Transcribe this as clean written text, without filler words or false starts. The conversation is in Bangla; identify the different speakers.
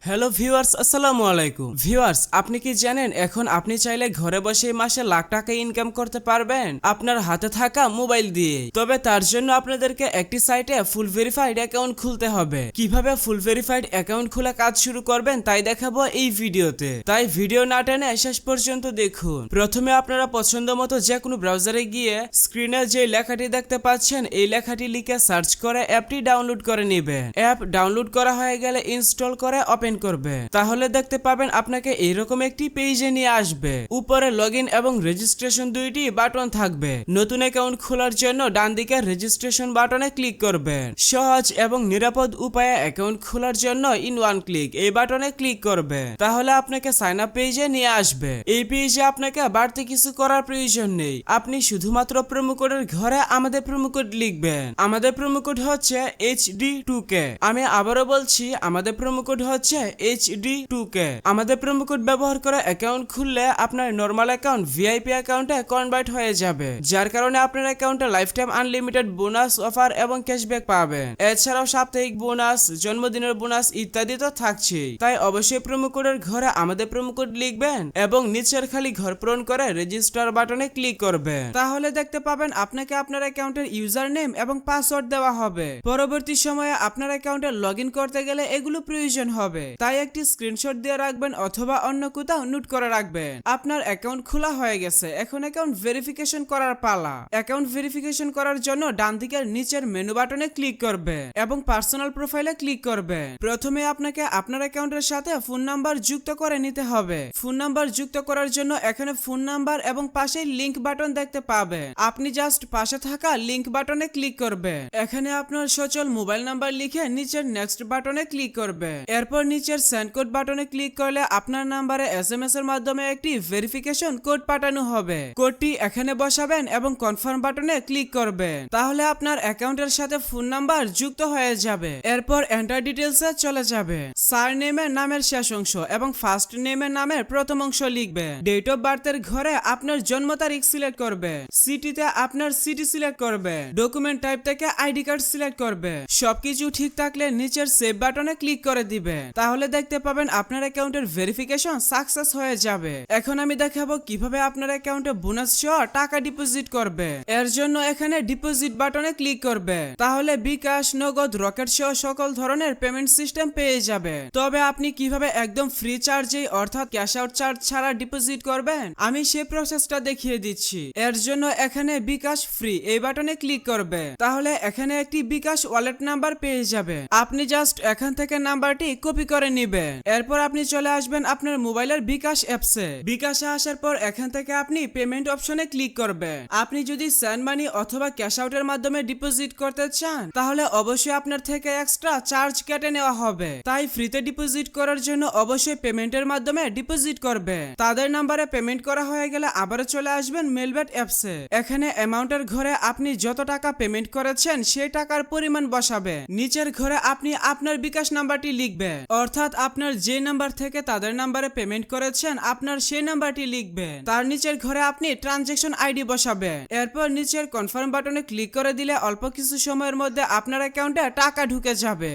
Speaker 1: হ্যালো ভিউয়ার্স, আসসালামু আলাইকুম। ভিউয়ার্স, আপনি কি জানেন এখন আপনি চাইলে ঘরে বসে মাসে লাখ টাকা ইনকাম করতে পারবেন আপনার হাতে থাকা মোবাইল দিয়ে। তবে তার জন্য আপনাদেরকে একটি সাইটে ফুল ভেরিফাইড অ্যাকাউন্ট খুলতে হবে। কিভাবে ফুল ভেরিফাইড অ্যাকাউন্ট খোলা কাজ শুরু করবেন তাই দেখাবো এই ভিডিওতে, তাই ভিডিও না টেনে শেষ পর্যন্ত দেখুন। প্রথমে আপনারা পছন্দ মতো যে কোনো ব্রাউজারে গিয়ে স্ক্রিনে যে লেখাটি দেখতে পাচ্ছেন এই লেখাটি লিখে সার্চ করে অ্যাপটি ডাউনলোড করে নেবেন। অ্যাপ ডাউনলোড করা হয়ে গেলে ইনস্টল করে ওপেন করবে, তাহলে দেখতে পাবেন আপনাকে এইরকম একটি পেজে নিয়ে আসবে। উপরে লগইন এবং রেজিস্ট্রেশন দুইটি বাটন থাকবে। নতুন অ্যাকাউন্ট খোলার জন্য ডান দিকে রেজিস্ট্রেশন বাটনে ক্লিক করবেন। সহজ এবং নিরাপদ উপায়ে অ্যাকাউন্ট খোলার জন্য ইন ওয়ান ক্লিক এই বাটনে ক্লিক করবে, তাহলে আপনাকে সাইন আপ পেজে নিয়ে আসবে। এই পেজে আপনাকে বাড়তি কিছু করার প্রয়োজন নেই, আপনি শুধুমাত্র প্রোমো কোডের ঘরে আমাদের প্রোমো কোড লিখবেন। আমাদের প্রোমো কোড হচ্ছে HD2K। আমি আবারও বলছি, আমাদের প্রোমো কোড হচ্ছে HD2K। আমাদের প্রোমো কোড ব্যবহার করে অ্যাকাউন্ট খুললে আপনার নরমাল অ্যাকাউন্ট ভিআইপি অ্যাকাউন্টে কনভার্ট হয়ে যাবে, যার কারণে আপনার অ্যাকাউন্টে life time unlimited bonus offer এবং ক্যাশব্যাক পাবেন। এছাড়াও সাপ্তাহিক বোনাস, জন্মদিনের বোনাস ইত্যাদি তো থাকছেই। তাই অবশ্যই প্রোমো কোডের ঘরে আমাদের প্রোমো কোড লিখবেন এবং নিচের খালি ঘর পূরণ করে রেজিস্টার বাটনে ক্লিক করবেন। তাহলে দেখতে পাবেন আপনাকে আপনার অ্যাকাউন্টের ইউজার নেম এবং পাসওয়ার্ড দেওয়া হবে। পরবর্তী সময়ে আপনার অ্যাকাউন্টে লগইন করতে গেলে এগুলো প্রয়োজন হবে, তাই একটি স্ক্রিনশট দিয়ে রাখবেন অথবা অন্য কোথাও নোট করে রাখবেন। আপনার অ্যাকাউন্ট খোলা হয়ে গেছে, এখন অ্যাকাউন্ট ভেরিফিকেশন করার পালা। অ্যাকাউন্ট ভেরিফিকেশন করার জন্য ডান দিকের নিচের মেনু বাটনে ক্লিক করবে এবং পার্সোনাল প্রোফাইলে ক্লিক করবে। প্রথমে আপনাকে আপনার অ্যাকাউন্টের সাথে ফোন নাম্বার যুক্ত করে নিতে হবে। ফোন নাম্বার যুক্ত করার জন্য এখানে ফোন নাম্বার এবং পাশে লিংক বাটন দেখতে পাবেন। আপনি জাস্ট পাশে থাকা লিংক বাটনে ক্লিক করবে। এখানে আপনার সচল মোবাইল নাম্বার লিখে নিচের নেক্সট বাটনে ক্লিক করবে। এরপর নিচের সেন্ড কোড বাটনে ক্লিক করলে আপনার নাম্বারে SMS এর মাধ্যমে একটি ভেরিফিকেশন কোড পাঠানো হবে। কোডটি এখানে বসাবেন এবং কনফার্ম বাটনে ক্লিক করবেন, তাহলে আপনার অ্যাকাউন্টের সাথে ফোন নাম্বার যুক্ত হয়ে যাবে। এরপর এন্টার ডিটেইলসে চলে যাবে। সারনেমের নামের শেষ অংশ এবং ফার্স্ট নেমের নামের প্রথম অংশ লিখবে। ডেট অফ বার্থের ঘরে আপনার জন্ম তারিখ সিলেক্ট করবে। সিটিতে আপনার সিটি সিলেক্ট করবে। ডকুমেন্ট টাইপ থেকে আইডি কার্ড সিলেক্ট করবে। সবকিছু ঠিক থাকলে নিচের সেভ বাটনে ক্লিক করে দিবে, তাহলে দেখতে পাবেন আপনার অ্যাকাউন্টের ভেরিফিকেশন সাকসেস হয়ে যাবে। এখন আমি দেখাবো কিভাবে আপনার অ্যাকাউন্টে বোনাস সহ টাকা ডিপোজিট করবে। এর জন্য এখানে ডিপোজিট বাটনে ক্লিক করবে, তাহলে বিকাশ, নগদ, রকেট সহ সকল ধরনের পেমেন্ট সিস্টেম পেয়ে যাবে। তবে আপনি কিভাবে একদম ফ্রি চার্জে অর্থাৎ ক্যাশ আউট চার্জ ছাড়া ডিপোজিট করবেন আমি সেই প্রসেসটা দেখিয়ে দিচ্ছি। এর জন্য এখানে বিকাশ ফ্রি এই বাটনে ক্লিক করবে, তাহলে এখানে একটি বিকাশ ওয়ালেট নাম্বার পেয়ে যাবে। আপনি জাস্ট এখান থেকে নাম্বারটি কপি করে নেবেন। এরপর আপনি চলে আসবেন আপনার মোবাইলের বিকাশ অ্যাপসে। বিকাশে আসার পর এখান থেকে আপনি পেমেন্ট অপশনে ক্লিক করবেন। আপনি যদি সেন্ড মানি অথবা ক্যাশ আউটের মাধ্যমে ডিপোজিট করতে চান তাহলে অবশ্যই আপনার থেকে এক্সট্রা চার্জ কেটে নেওয়া হবে, তাই ফ্রিতে ডিপোজিট করার জন্য অবশ্যই পেমেন্টের মাধ্যমে ডিপোজিট করবে। তাদের নাম্বারে পেমেন্ট করা হয়ে গেলে আবারও চলে আসবেন মেলবেট অ্যাপসে। এখানে অ্যামাউন্টের ঘরে আপনি যত টাকা পেমেন্ট করেছেন সেই টাকার পরিমাণ বসাবে। নিচের ঘরে আপনি আপনার বিকাশ নাম্বারটি লিখবেন, অর্থাৎ আপনার যে নাম্বার থেকে তাদের নাম্বারে পেমেন্ট করেছেন আপনার সেই নাম্বারটি লিখবেন। তার নিচের ঘরে আপনি ট্রানজ্যাকশন আইডি বসাবেন। এরপর নিচের কনফার্ম বাটনে ক্লিক করে দিলে অল্প কিছু সময়ের মধ্যে আপনার অ্যাকাউন্টে টাকা ঢুকে যাবে।